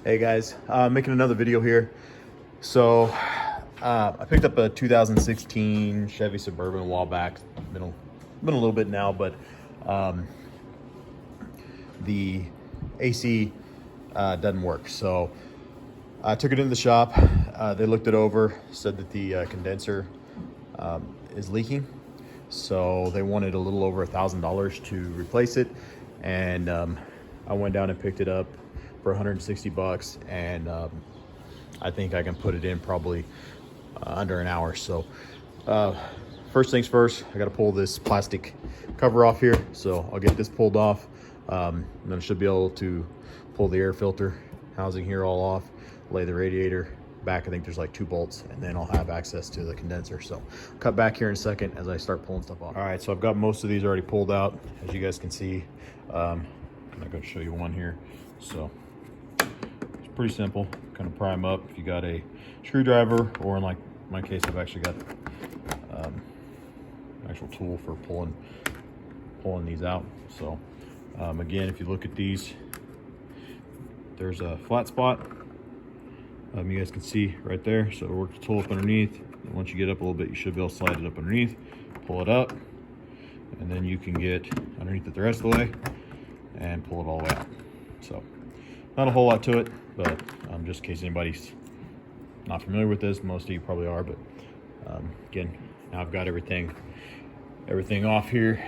Hey guys, making another video here. So I picked up a 2016 Chevy Suburban a while back. Been a little bit now, but the AC doesn't work. So I took it in the shop. They looked it over, said that the condenser is leaking. So they wanted a little over $1,000 to replace it, and I went down and picked it up for 160 bucks, and I think I can put it in probably under an hour. So first things first, I got to pull this plastic cover off here. So I'll get this pulled off, and then I should be able to pull the air filter housing here all off, lay the radiator back. I think there's like 2 bolts, and then I'll have access to the condenser. So cut back here in a second as I start pulling stuff off. All right, so I've got most of these already pulled out, as you guys can see. I'm not going to show you one here. So it's pretty simple. Kind of pry them up. If you got a screwdriver, or in like my case, I've actually got an actual tool for pulling these out. So again, if you look at these, there's a flat spot. You guys can see right there. So work the tool up underneath. And once you get up a little bit, you should be able to slide it up underneath, pull it up, and then you can get underneath it the rest of the way and pull it all the way out. So not a whole lot to it, but just in case anybody's not familiar with this, most of you probably are. But again, now I've got everything off here.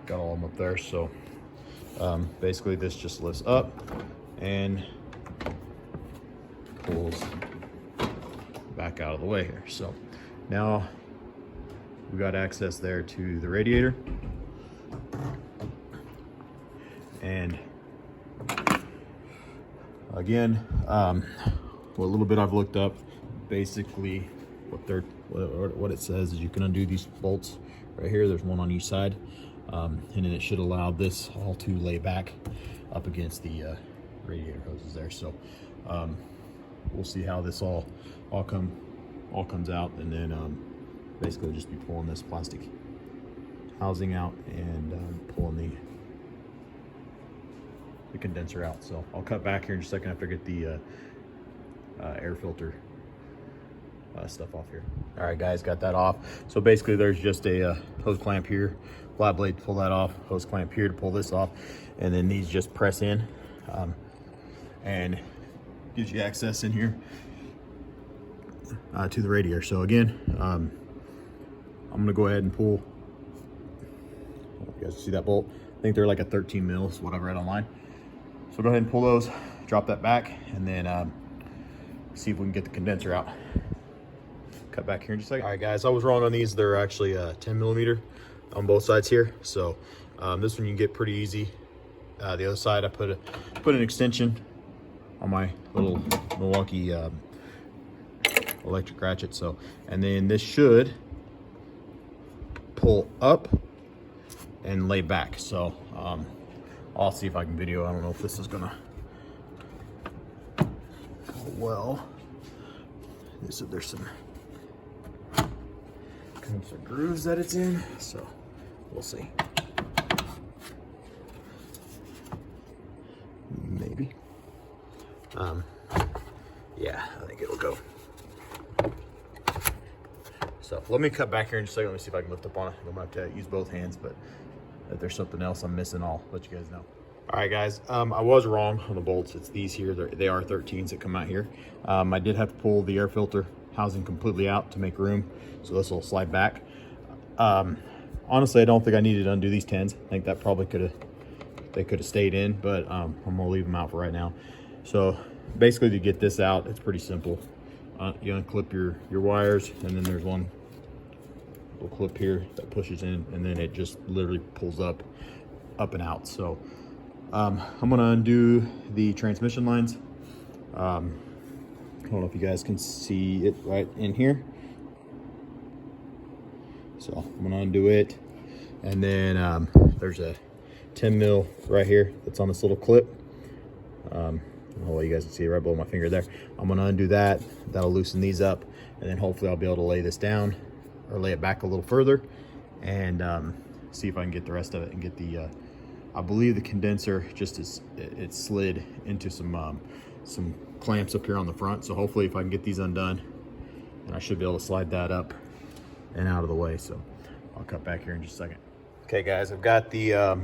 Got all of them up there. So basically this just lifts up and pulls back out of the way here. So now we got access there to the radiator, and again, what little bit I've looked up, basically what it says is you can undo these bolts right here. There's one on each side, and then it should allow this all to lay back up against the radiator hoses there. So we'll see how this all comes out, and then basically just be pulling this plastic housing out and pulling the condenser out. So I'll cut back here in just a second after I get the air filter stuff off here. All right guys, got that off. So basically there's just a hose clamp here, flat blade to pull that off, hose clamp here to pull this off, and then these just press in and gives you access in here to the radiator. So again, I'm gonna go ahead and pull. You guys see that bolt? I think they're like a 13 mils, what I read online. So go ahead and pull those, drop that back, and then see if we can get the condenser out. Cut back here in just a second. All right guys, I was wrong on these. They're actually 10 millimeter on both sides here. So this one you can get pretty easy. The other side I put an extension on my little Milwaukee electric ratchet. So, and then this should pull up and lay back. So I'll see if I can video. I don't know if this is gonna go well. They said there's some grooves that it's in, so we'll see. Maybe. Yeah, I think it'll go. So let me cut back here in just a second. Let me see if I can lift up on it. I'm gonna have to use both hands, but if there's something else I'm missing, I'll let you guys know. All right guys, I was wrong on the bolts. It's these here. They are 13s that come out here. I did have to pull the air filter housing completely out to make room, so this will slide back. Honestly, I don't think I needed to undo these 10s. I think that probably could have stayed in, but I'm gonna leave them out for right now. So basically, to get this out, it's pretty simple. You unclip your wires, and then there's one little clip here that pushes in, and then it just literally pulls up and out. So I'm gonna undo the transmission lines. I don't know if you guys can see it right in here. So I'm gonna undo it, and then there's a 10 mil right here that's on this little clip. Hopefully you guys can see it right below my finger there. I'm gonna undo that. That'll loosen these up, and then hopefully I'll be able to lay this down or lay it back a little further, and see if I can get the rest of it and get the I believe the condenser just it slid into some clamps up here on the front. So hopefully if I can get these undone, and I should be able to slide that up and out of the way. So I'll cut back here in just a second. Okay guys, I've got the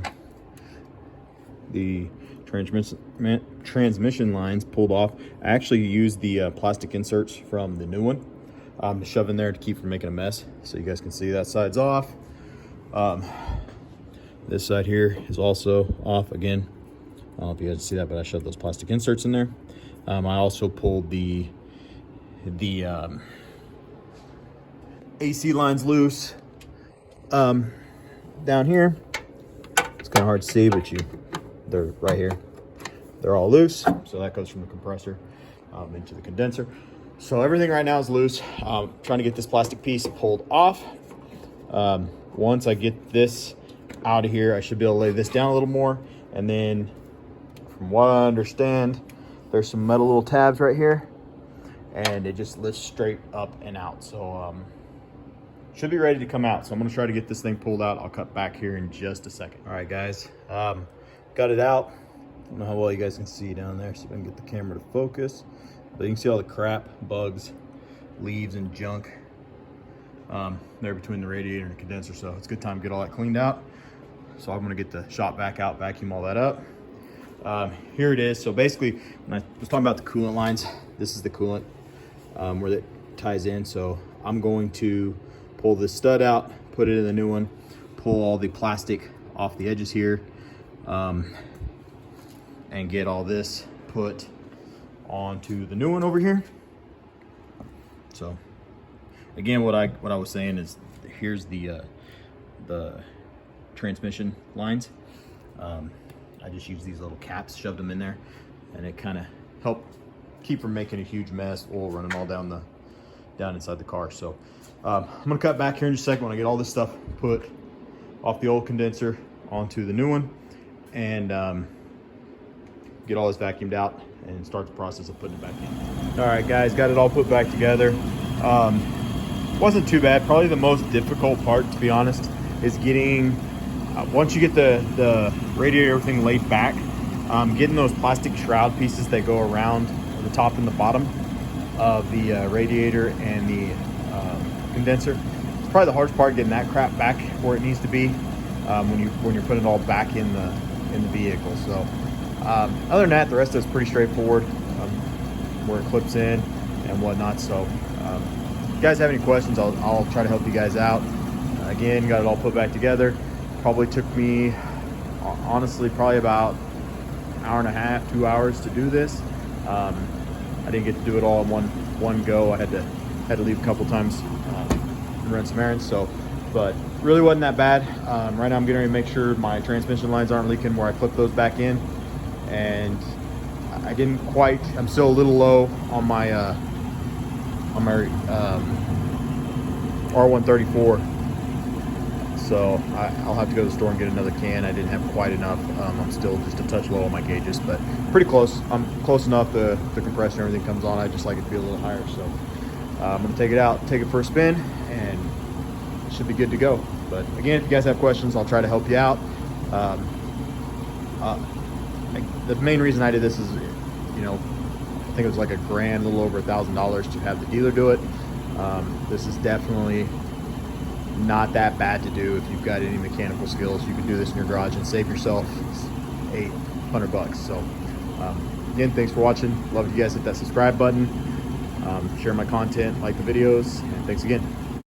transmission lines pulled off. I actually used the plastic inserts from the new one to shove in there to keep from making a mess. So you guys can see that side's off. This side here is also off again. I don't know if you guys see that, but I shoved those plastic inserts in there. I also pulled the AC lines loose down here. It's kind of hard to see, but they're right here. They're all loose. So that goes from the compressor into the condenser. So everything right now is loose. Trying to get this plastic piece pulled off. Once I get this out of here, I should be able to lay this down a little more. And then from what I understand, there's some metal little tabs right here, and it just lifts straight up and out. So should be ready to come out. So I'm gonna try to get this thing pulled out. I'll cut back here in just a second. All right guys, got it out. I don't know how well you guys can see down there, so if I can get the camera to focus. But you can see all the crap, bugs, leaves, and junk there between the radiator and the condenser. So it's a good time to get all that cleaned out. So I'm gonna get the shop vac out, vacuum all that up. Here it is. So basically, when I was talking about the coolant lines, this is the coolant where it ties in. So I'm going to pull this stud out, put it in the new one, pull all the plastic off the edges here, and get all this put onto the new one over here. So again, what I was saying is, here's the transmission lines. I just use these little caps, shoved them in there, and it kind of helped keep from making a huge mess, oil running all down inside the car. So I'm gonna cut back here in just a second when I get all this stuff put off the old condenser onto the new one, and get all this vacuumed out and start the process of putting it back in. All right guys, got it all put back together. Wasn't too bad. Probably the most difficult part, to be honest, is getting, once you get the radiator, everything laid back, getting those plastic shroud pieces that go around the top and the bottom of the radiator and the condenser. It's probably the hardest part, getting that crap back where it needs to be when you're putting it all back in the vehicle. So other than that, the rest of it's pretty straightforward, where it clips in and whatnot. So if you guys have any questions, I'll try to help you guys out. Again, got it all put back together. Probably took me, honestly, probably about an hour and a half, 2 hours to do this. I didn't get to do it all in one go. I had to leave a couple times and run some errands. So, but really wasn't that bad. Right now I'm getting ready to make sure my transmission lines aren't leaking where I clip those back in. And I didn't quite, I'm still a little low on my R134. So I'll have to go to the store and get another can. I didn't have quite enough. I'm still just a touch low on my gauges, but pretty close. I'm close enough. The compressor and everything comes on. I just like it to be a little higher. So I'm gonna take it out, take it for a spin, and it should be good to go. But again, if you guys have questions, I'll try to help you out. The main reason I did this is, I think it was like $1,000, a little over $1,000 to have the dealer do it. This is definitely not that bad to do. If you've got any mechanical skills, you can do this in your garage and save yourself $800. So again, thanks for watching. Love if you guys hit that subscribe button, share my content, like the videos, and thanks again.